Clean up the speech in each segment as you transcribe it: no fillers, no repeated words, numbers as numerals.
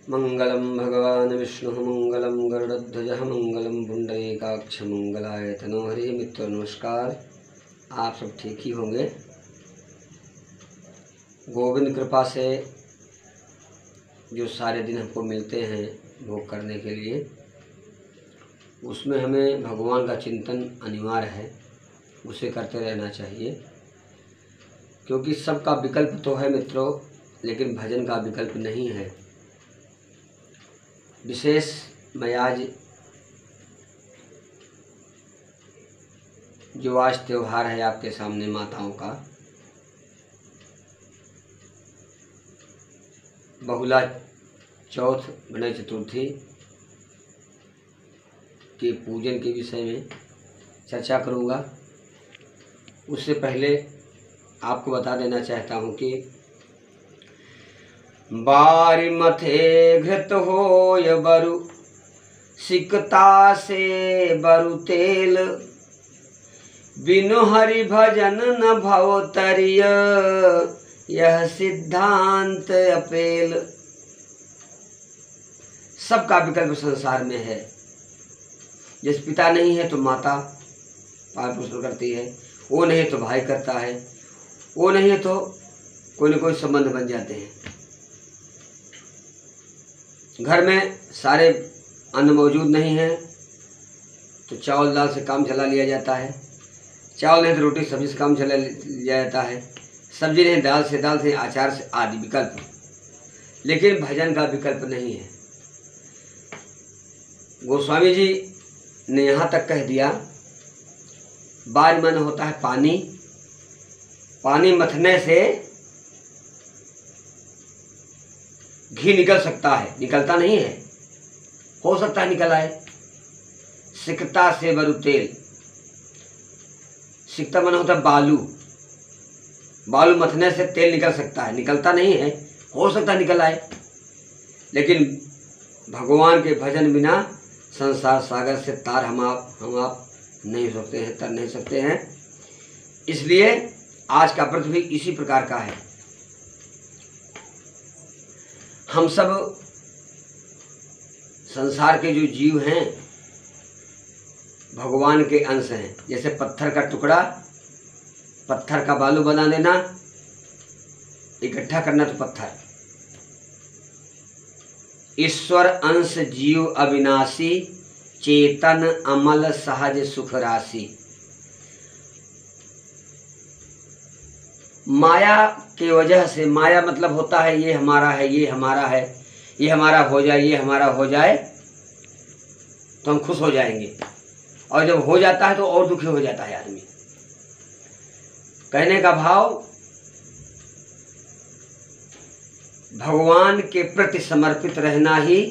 मंगलम भगवान विष्णु मंगलम गरुड़ध्वज मंगलम पुंडरीकाक्ष मंगलाय तनोहरि। मित्रों नमस्कार, आप सब ठीक ही होंगे। गोविंद कृपा से जो सारे दिन हमको मिलते हैं भोग करने के लिए, उसमें हमें भगवान का चिंतन अनिवार्य है, उसे करते रहना चाहिए। क्योंकि सबका विकल्प तो है मित्रों, लेकिन भजन का विकल्प नहीं है। विशेष मैं आज जो आज त्यौहार है आपके सामने माताओं का, बहुला चौथ गणेश चतुर्थी के पूजन के विषय में चर्चा करूंगा। उससे पहले आपको बता देना चाहता हूं कि बारी मथे घृत होय बरु सिकता से बरु तेल, बिनु हरि भजन न भव तरिय यह सिद्धांत अपेल। सबका विकल्प संसार में है। जिस पिता नहीं है तो माता पालन पोषण करती है, वो नहीं तो भाई करता है, वो नहीं है तो कोई न कोई संबंध बन जाते हैं। घर में सारे अन्न मौजूद नहीं है तो चावल दाल से काम चला लिया जाता है, चावल नहीं तो रोटी सब्जी से काम चला लिया जाता है, सब्जी नहीं दाल से अचार से आदि विकल्प। लेकिन भजन का विकल्प नहीं है। गोस्वामी जी ने यहाँ तक कह दिया, बार मन होता है पानी, पानी मथने से घी निकल सकता है, निकलता नहीं है, हो सकता है निकल आए। सिकता से बरु तेल, सिकता मन होता है बालू, बालू मथने से तेल निकल सकता है, निकलता नहीं है, हो सकता है निकल आए। लेकिन भगवान के भजन बिना संसार सागर से तार हम आप नहीं हो सकते हैं, तर नहीं सकते हैं। इसलिए आज का व्रत भी इसी प्रकार का है। हम सब संसार के जो जीव हैं भगवान के अंश हैं। जैसे पत्थर का टुकड़ा, पत्थर का बालू बना देना, इकट्ठा करना तो पत्थर। ईश्वर अंश जीव अविनाशी, चेतन अमल सहज सुख राशि। माया के वजह से, माया मतलब होता है ये हमारा है, ये हमारा है, ये हमारा हो जाए, ये हमारा हो जाए तो हम खुश हो जाएंगे, और जब हो जाता है तो और दुखी हो जाता है आदमी। कहने का भाव, भगवान के प्रति समर्पित रहना ही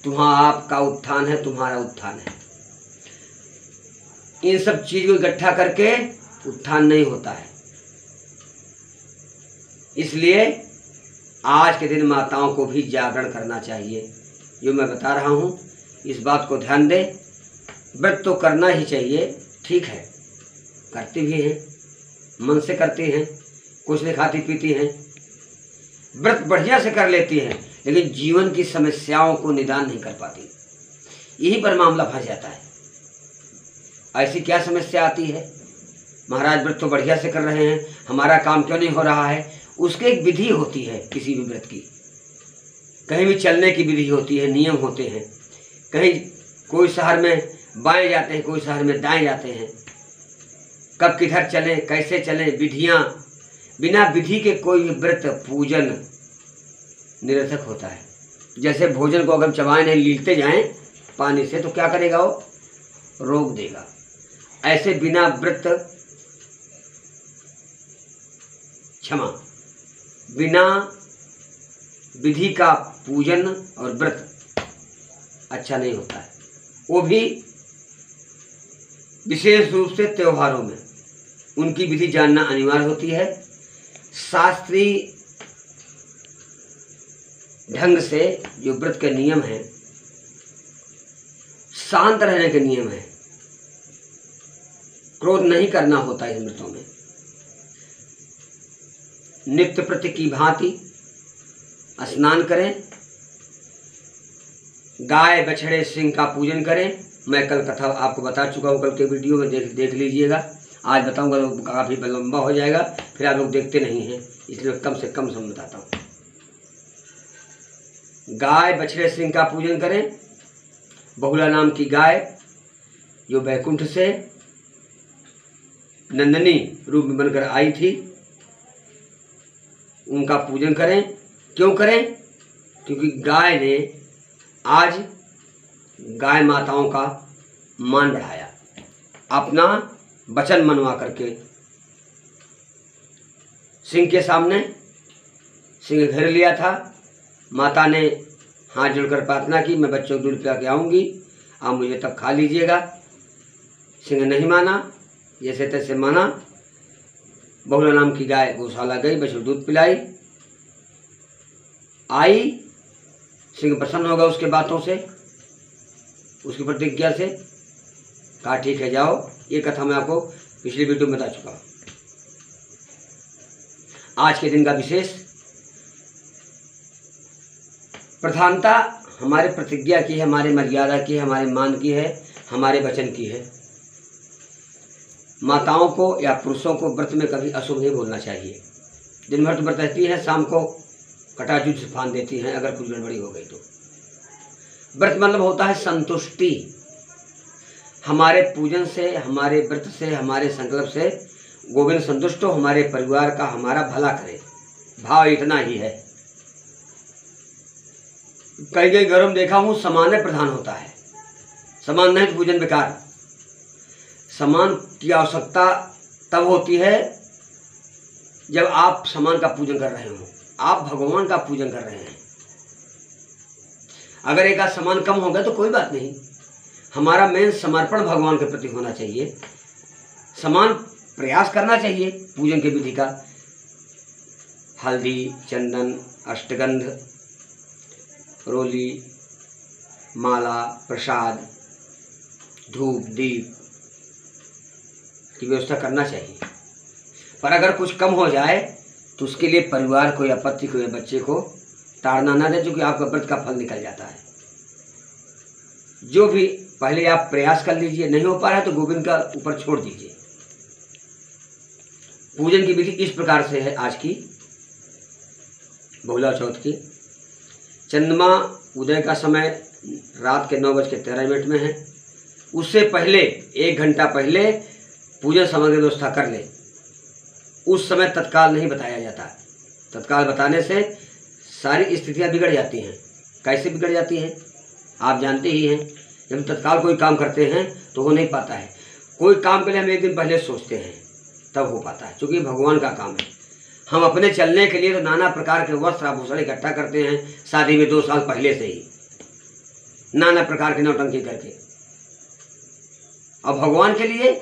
तुम्हारा आपका उत्थान है, तुम्हारा उत्थान है। इन सब चीज को इकट्ठा करके उत्थान नहीं होता है। इसलिए आज के दिन माताओं को भी जागरण करना चाहिए। जो मैं बता रहा हूँ इस बात को ध्यान दे। व्रत तो करना ही चाहिए, ठीक है, करती भी हैं, मन से करती हैं, कुछ नहीं खाती पीती हैं, व्रत बढ़िया से कर लेती हैं, लेकिन जीवन की समस्याओं को निदान नहीं कर पाती। यही पर मामला फंस जाता है। ऐसी क्या समस्या आती है? महाराज व्रत तो बढ़िया से कर रहे हैं, हमारा काम क्यों नहीं हो रहा है? उसकी एक विधि होती है किसी भी व्रत की। कहीं भी चलने की विधि होती है, नियम होते हैं। कहीं कोई शहर में बाएं जाते हैं, कोई शहर में दाएं जाते हैं। कब किधर चलें, कैसे चलें, विधियां। बिना विधि के कोई भी व्रत पूजन निरर्थक होता है। जैसे भोजन को अगर चबाएं नहीं, लीलते जाएं पानी से, तो क्या करेगा? वो रोक देगा। ऐसे बिना व्रत, क्षमा, बिना विधि का पूजन और व्रत अच्छा नहीं होता है। वो भी विशेष रूप से त्योहारों में उनकी विधि जानना अनिवार्य होती है। शास्त्रीय ढंग से जो व्रत के नियम हैं, शांत रहने के नियम हैं, क्रोध नहीं करना होता है इन व्रतों में। नित्य प्रति की भांति स्नान करें, गाय बछड़े सिंह का पूजन करें। मैं कल कथा आपको बता चुका हूँ, कल के वीडियो में देख लीजिएगा। आज बताऊंगा तो काफ़ी लंबा हो जाएगा, फिर आप लोग देखते नहीं हैं, इसलिए कम से कम समय बताता हूँ। गाय बछड़े सिंह का पूजन करें। बहुला नाम की गाय जो बैकुंठ से नंदनी रूप में बनकर आई थी, उनका पूजन करें। क्यों करें? क्योंकि गाय ने आज गाय माताओं का मान बढ़ाया, अपना वचन मनवा करके सिंह के सामने। सिंह घेर लिया था, माता ने हाथ जोड़कर प्रार्थना की, मैं बच्चों को दूध पिला के आऊँगी, आप मुझे तब खा लीजिएगा। सिंह नहीं माना, जैसे तैसे माना। बहुला नाम की गाय गौशाला गई, बच्चों दूध पिलाई, आई। सिंह प्रसन्न हो गया उसके बातों से, उसकी प्रतिज्ञा से। कहा ठीक है जाओ। ये कथा मैं आपको पिछली वीडियो में बता चुका हूँ। आज के दिन का विशेष प्रधानता हमारे प्रतिज्ञा की है, हमारे मर्यादा की है, हमारे मान की है, हमारे वचन की है। माताओं को या पुरुषों को व्रत में कभी अशुभ नहीं बोलना चाहिए। दिन भर तो व्रत रहती हैं, शाम को कटाजूट से फान देती हैं अगर कुछ गड़बड़ी हो गई तो। व्रत मतलब होता है संतुष्टि। हमारे पूजन से, हमारे व्रत से, हमारे संकल्प से गोविंद संतुष्ट हो, हमारे परिवार का हमारा भला करे, भाव इतना ही है। कई कई घरों में देखा हूँ सामान्य प्रधान होता है, समान नहीं तो पूजन बेकार। समान की आवश्यकता तब होती है जब आप समान का पूजन कर रहे हो, आप भगवान का पूजन कर रहे हैं। अगर एक आध समान कम हो गया तो कोई बात नहीं, हमारा मेन समर्पण भगवान के प्रति होना चाहिए। समान प्रयास करना चाहिए पूजन के विधि का। हल्दी, चंदन, अष्टगंध, रोली, माला, प्रसाद, धूप, दीप की व्यवस्था करना चाहिए। पर अगर कुछ कम हो जाए तो उसके लिए परिवार को या पति को या बच्चे को ताड़ना ना दे, क्योंकि आपका व्रत का फल निकल जाता है। जो भी पहले आप प्रयास कर लीजिए, नहीं हो पा रहा है तो गोविंद का ऊपर छोड़ दीजिए। पूजन की विधि इस प्रकार से है आज की बहुला चौथ की। चंद्रमा उदय का समय रात के 9:13 में है। उससे पहले 1 घंटा पहले पूजन सामग्री व्यवस्था कर ले। उस समय तत्काल नहीं बताया जाता, तत्काल बताने से सारी स्थितियां बिगड़ जाती हैं। कैसे बिगड़ जाती हैं आप जानते ही हैं। जब तत्काल कोई काम करते हैं तो हो नहीं पाता है। कोई काम के लिए हम 1 दिन पहले सोचते हैं तब हो पाता है, क्योंकि भगवान का काम है। हम अपने चलने के लिए तो नाना प्रकार के वस्त्र आभूषण इकट्ठा करते हैं, शादी में 2 साल पहले से ही नाना प्रकार की नौटंकी करके। अब भगवान के लिए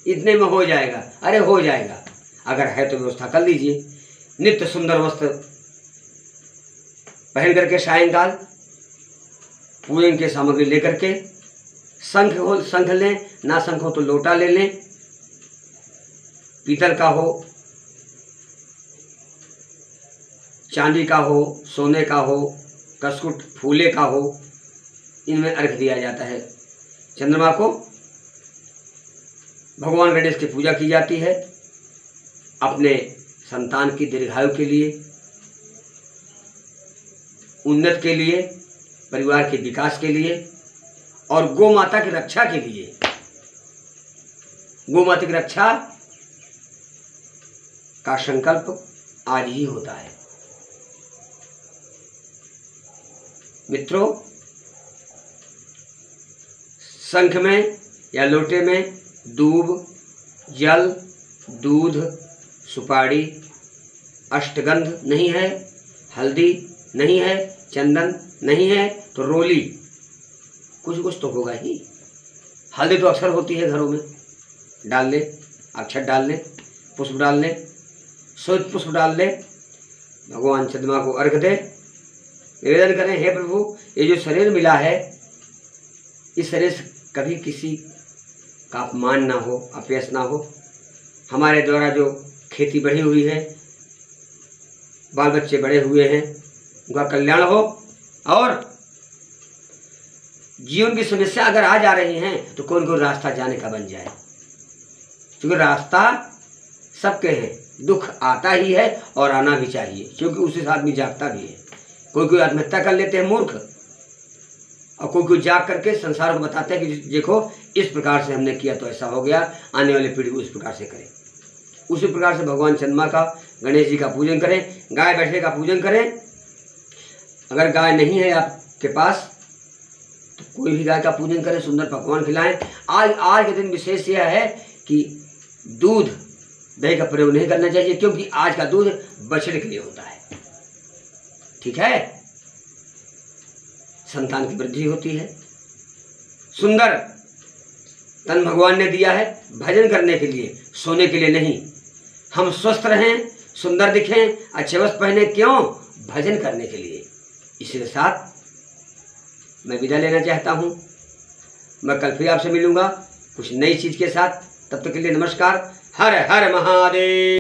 इतने में हो जाएगा, अरे हो जाएगा, अगर है तो व्यवस्था कर लीजिए। नित्य सुंदर वस्त्र पहन करके सायंकाल पूजन की सामग्री लेकर के, शंख हो शंख लें, ना शंख हो तो लोटा ले लें, पीतल का हो, चांदी का हो, सोने का हो, कसकुट फूले का हो, इनमें अर्घ दिया जाता है। चंद्रमा को भगवान गणेश की पूजा की जाती है, अपने संतान की दीर्घायु के लिए, उन्नत के लिए, परिवार के विकास के लिए और गौ माता की रक्षा के लिए। गौ माता की रक्षा का संकल्प आज ही होता है। मित्रों, शंख में या लोटे में दूब, जल, दूध, सुपारी, अष्टगंध नहीं है, हल्दी नहीं है, चंदन नहीं है तो रोली, कुछ तो होगा ही। हल्दी तो अक्सर होती है घरों में, डाल ले, अक्षत डाल ले, पुष्प डाल ले, श्वेत पुष्प डाल ले, भगवान चंद्रमा को अर्घ दे, निवेदन करें, हे प्रभु ये जो शरीर मिला है, इस शरीर से कभी किसी का अपमान ना हो, अपयश ना हो। हमारे द्वारा जो खेती बढ़ी हुई है, बाल बच्चे बड़े हुए हैं, उनका कल्याण हो और जीवन की समस्या अगर आ जा रही हैं तो कोई कोई रास्ता जाने का बन जाए, क्योंकि रास्ता सबके हैं, दुख आता ही है और आना भी चाहिए, क्योंकि उसी से आदमी जागता भी है। कोई कोई आत्महत्या कर लेते हैं मूर्ख, और कोई कोई जाग करके संसार को बताते हैं कि देखो इस प्रकार से हमने किया तो ऐसा हो गया, आने वाली पीढ़ी उस प्रकार से करें। उसी प्रकार से भगवान चंद्रमा का, गणेश जी का पूजन करें, गाय बैठे का पूजन करें। अगर गाय नहीं है आपके पास तो कोई भी गाय का पूजन करें, सुंदर पकवान खिलाएं। आज के दिन विशेष यह है कि दूध दही का प्रयोग नहीं करना चाहिए, क्योंकि आज का दूध बछड़े के लिए होता है। ठीक है, संतान की वृद्धि होती है। सुंदर तन भगवान ने दिया है भजन करने के लिए, सोने के लिए नहीं। हम स्वस्थ रहें, सुंदर दिखें, अच्छे वस्त्र पहने, क्यों? भजन करने के लिए। इसी के साथ मैं विदा लेना चाहता हूँ। मैं कल फिर आपसे मिलूंगा कुछ नई चीज के साथ। तब तक के लिए नमस्कार। हर हर महादेव।